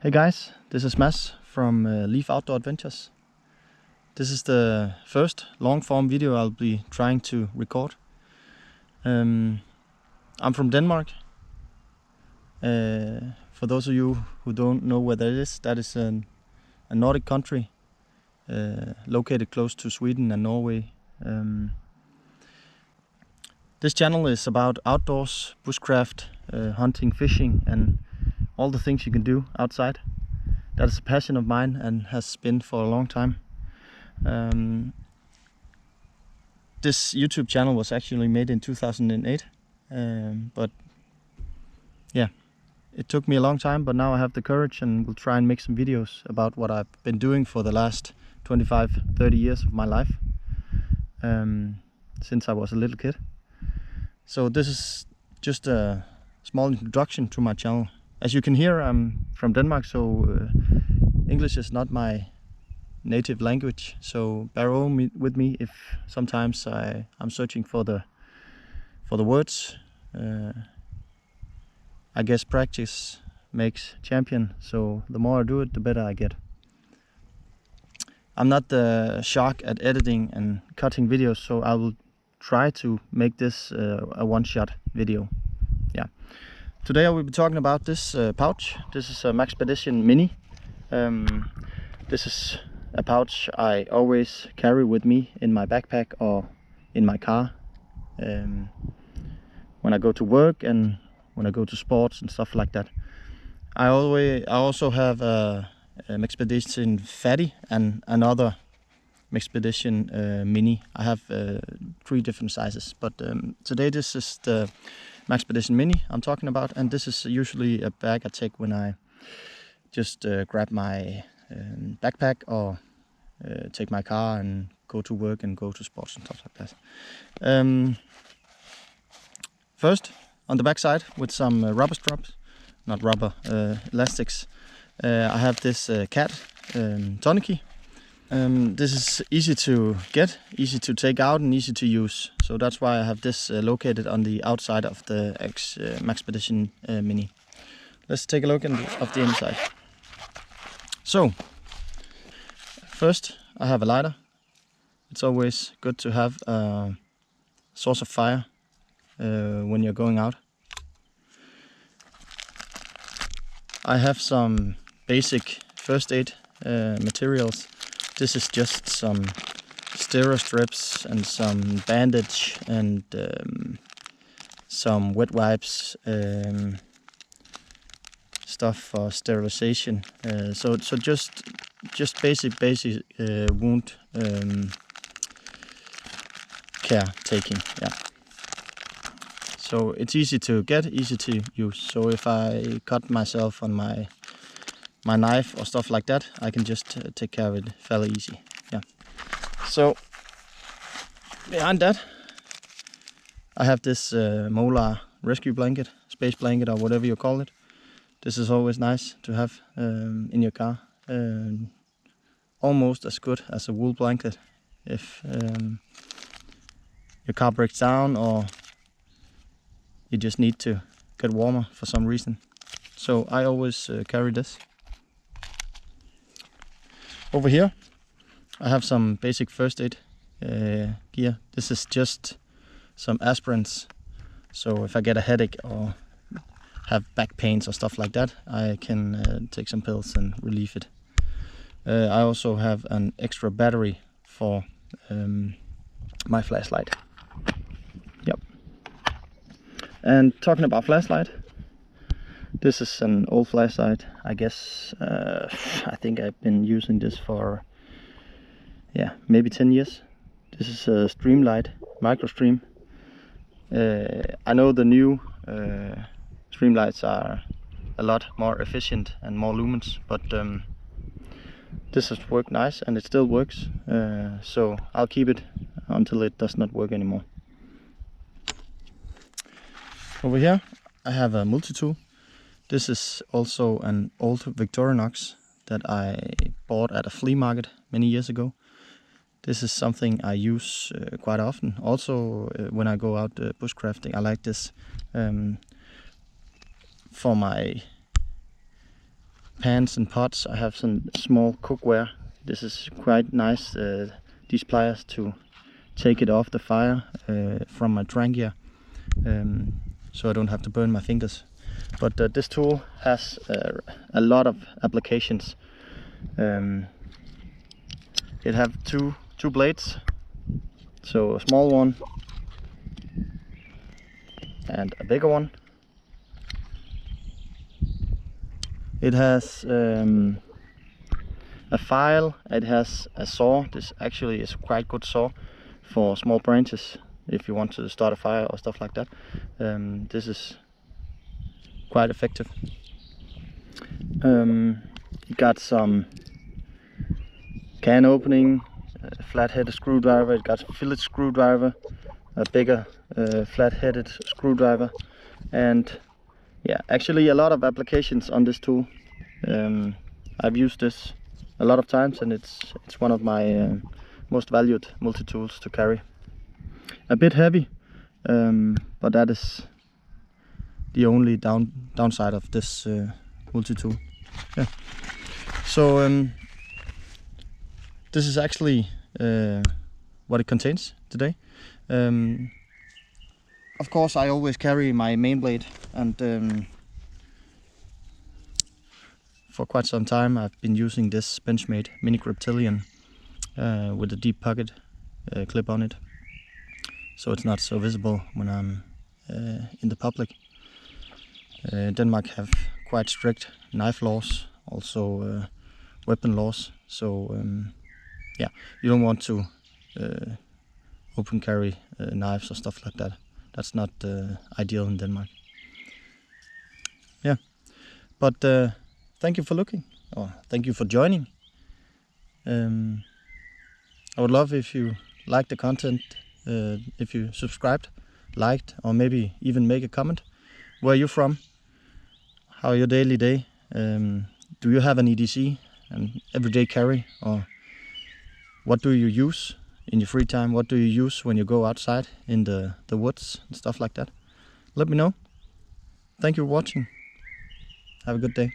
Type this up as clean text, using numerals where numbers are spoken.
Hey guys, this is Mads from Leaf Outdoor Adventures. This is the first long-form video I'll be trying to record. I'm from Denmark. For those of you who don't know where that is a Nordic country located close to Sweden and Norway. This channel is about outdoors, bushcraft, hunting, fishing and all the things you can do outside. That is a passion of mine and has been for a long time. This YouTube channel was actually made in 2008, but yeah, it took me a long time, but now I have the courage and will try and make some videos about what I've been doing for the last 25-30 years of my life, since I was a little kid. So this is just a small introduction to my channel. As you can hear, I'm from Denmark, so English is not my native language, so bear with me if sometimes I'm searching for the words. I guess practice makes champion, so the more I do it, the better I get. I'm not the shark at editing and cutting videos, so I will try to make this a one-shot video. Yeah. Today I will be talking about this pouch. This is a Maxpedition Mini. This is a pouch I always carry with me in my backpack or in my car when I go to work and when I go to sports and stuff like that. I also have a Maxpedition Fatty and another Maxpedition Mini. I have 3 different sizes, but today this is the Maxpedition Mini I'm talking about, and this is usually a bag I take when I just grab my backpack or take my car and go to work and go to sports and stuff like that. First, on the back side with some rubber straps, not rubber, elastics, I have this cat tourniquet. This is easy to get, easy to take out and easy to use, so that's why I have this located on the outside of the Maxpedition Mini. Let's take a look of the inside. So, first I have a lighter. It's always good to have a source of fire when you're going out. I have some basic first aid materials. This is just some stero strips and some bandage and some wet wipes, stuff for sterilization. So just basic wound care taking. Yeah. So it's easy to get, easy to use. So if I cut myself on my knife or stuff like that, I can just take care of it fairly easy. Yeah. So behind that, I have this Molar rescue blanket, space blanket, or whatever you call it. This is always nice to have in your car. Almost as good as a wool blanket if your car breaks down or you just need to get warmer for some reason. So I always carry this. Over here I have some basic first aid gear. This is just some aspirins, so if I get a headache or have back pains or stuff like that, I can take some pills and relieve it. I also have an extra battery for my flashlight. Yep. And talking about flashlight, this is an old flashlight. I guess I think I've been using this for maybe 10 years. This is a Streamlight Microstream. I know the new Streamlights are a lot more efficient and more lumens, but this has worked nice and it still works. So I'll keep it until it does not work anymore. Over here I have a multi-tool. This is also an old Victorinox that I bought at a flea market many years ago. This is something I use quite often. Also when I go out bushcrafting, I like this for my pans and pots. I have some small cookware. This is quite nice, these pliers, to take it off the fire from my trangia, so I don't have to burn my fingers. But this tool has a lot of applications. It have two blades, so a small one and a bigger one. It has a file, it has a saw. This actually is a quite good saw for small branches if you want to start a fire or stuff like that. This is quite effective. It got some can opening, flat-headed screwdriver. It got a fillet screwdriver, a bigger flat-headed screwdriver, and yeah, actually a lot of applications on this tool. I've used this a lot of times, and it's one of my most valued multi-tools to carry. A bit heavy, but that is the only downside of this multi-tool. Yeah. So this is actually what it contains today. Of course, I always carry my main blade, and for quite some time I've been using this Benchmade Mini Reptilian with a deep pocket clip on it, so it's not so visible when I'm in the public. Denmark have quite strict knife laws, also weapon laws, so yeah, you don't want to open carry knives or stuff like that. That's not ideal in Denmark. Yeah, but thank you for looking, or thank you for joining. I would love if you liked the content, if you subscribed, liked, or maybe even make a comment. Where are you from? How are your daily day? Do you have an EDC, an everyday carry, or what do you use in your free time? What do you use when you go outside in the woods and stuff like that? Let me know. Thank you for watching. Have a good day.